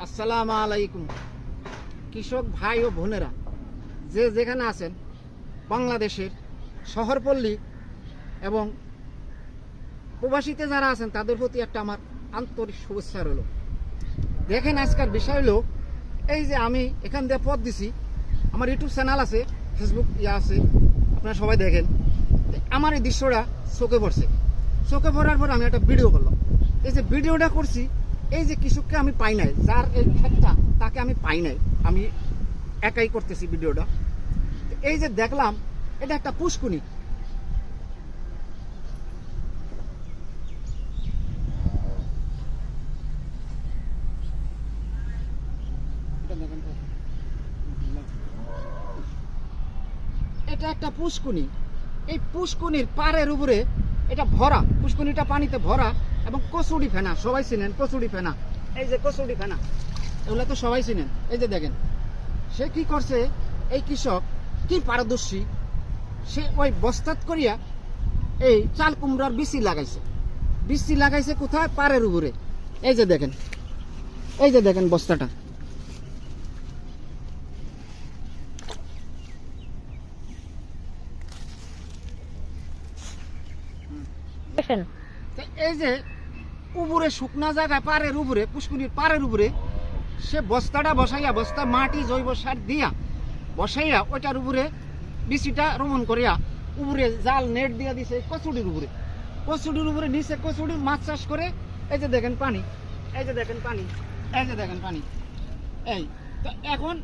আসসালামু আলাইকুম কৃষক ভাই ও বোনেরা, যে যেখানে আছেন বাংলাদেশের শহরপল্লী এবং প্রবাসীতে যারা আছেন তাদের প্রতি একটা আমার আন্তরিক শুভেচ্ছা রইল। দেখেন, আজকের বিষয় হলো এই যে আমি এখান দিয়ে পথ দিছি, আমার ইউটিউব চ্যানেল আছে, ফেসবুক আছে, আপনারা সবাই দেখেন। আমার এই দৃশ্যটা চোখে পড়ছে, চোখে পড়ার পর আমি একটা ভিডিও করলাম। এই যে ভিডিওটা করছি, এই যে কৃষককে আমি পাই নাই, যার এই ক্ষেতটা তাকে আমি পাই নাই, আমি একাই করতেছি ভিডিওটা। এই যে দেখলাম এটা একটা পুষ্কুনি, এটা একটা পুষ্কুনি। এই পুষ্কুনির পাড়ের উপরে এটা ভরা, পুষ্কুনিটা পানিতে ভরা এবং কচুরি ফেনা, সবাই চিনেন কচুরি ফেনা। এই যে কচুরি ফেনা, এগুলো তো সবাই চিনেন। এই যে দেখেন সে কি করছে, এই কৃষক কি পারদর্শী, সে ওই বস্তাত করিয়া এই চাল কুমড়ার বিচি লাগাইছে। বিচি লাগাইছে কোথায়? পাড়ের উপরে। এই যে দেখেন, এই যে দেখেন বস্তাটা। এই যে উপরে শুকনা জায়গায় পাড়ের উপরে, পুষ্কুনির পাড়ের উপরে সে বস্তাটা বসাইয়া, বস্তা মাটি জৈব সার দিয়া বসাইয়া ওইটার উপরে বিচিটা রোপণ করিয়া উপরে জাল নেট দিয়া দিছে কচুরির উপরে। কচুরির উপরে নিচে কচুরি মাছ চাষ করে। এই যে দেখেন পানি, এই যে দেখেন পানি, এই যে দেখেন পানি। এই তো এখন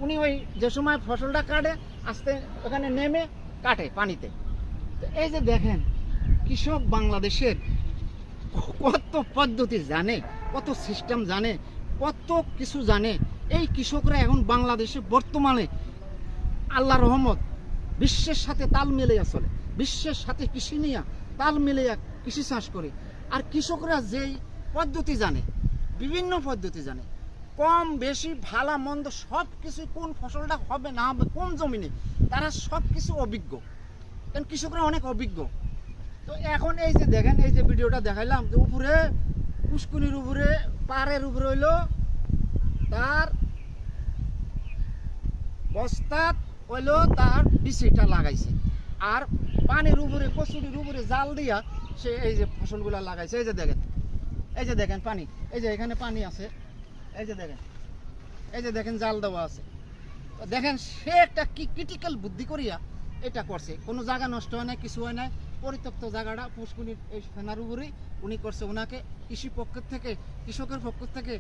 উনি ওই যে সময় ফসলটা কাটে, আস্তে ওখানে নেমে কাটে পানিতে। তো এই যে দেখেন কৃষক বাংলাদেশের কত পদ্ধতি জানে, কত সিস্টেম জানে, কত কিছু জানে। এই কৃষকরা এখন বাংলাদেশে বর্তমানে আল্লাহ রহমত বিশ্বের সাথে তাল মিলিয়ে চলে, বিশ্বের সাথে কৃষি নিয়ে তাল মিলিয়ে কৃষি চাষ করে। আর কৃষকরা যেই পদ্ধতি জানে, বিভিন্ন পদ্ধতি জানে, কম বেশি ভালো মন্দ সব কিছু, কোন ফসলটা হবে না হবে কোন জমিনে, তারা সব কিছু অভিজ্ঞ। কারণ কৃষকরা অনেক অভিজ্ঞ। তো এখন এই যে দেখেন, এই যে ভিডিওটা দেখাইলাম, যে উপরে পুষ্কুনির উপরে পাড়ের উপরে হইলো তার বস্তাত হইলো তার বিচিটা লাগাইছে, আর পানির উপরে কচুরির উপরে জাল দিয়া সে এই যে ফসলগুলা লাগাইছে। এই যে দেখেন, এই যে দেখেন পানি, এই যে এখানে পানি আছে, এই যে দেখেন, এই যে দেখেন জাল দেওয়া আছে। দেখেন সে একটা কি ক্রিটিক্যাল বুদ্ধি করিয়া এটা করছে, কোনো জায়গা নষ্ট হয় না, কিছু হয় না, পরিত্যক্ত জায়গাটা পুষ্কুনির এই ফেনার উপরেই উনি করছে। ওনাকে কৃষি পক্ষের থেকে, কৃষকের পক্ষ থেকে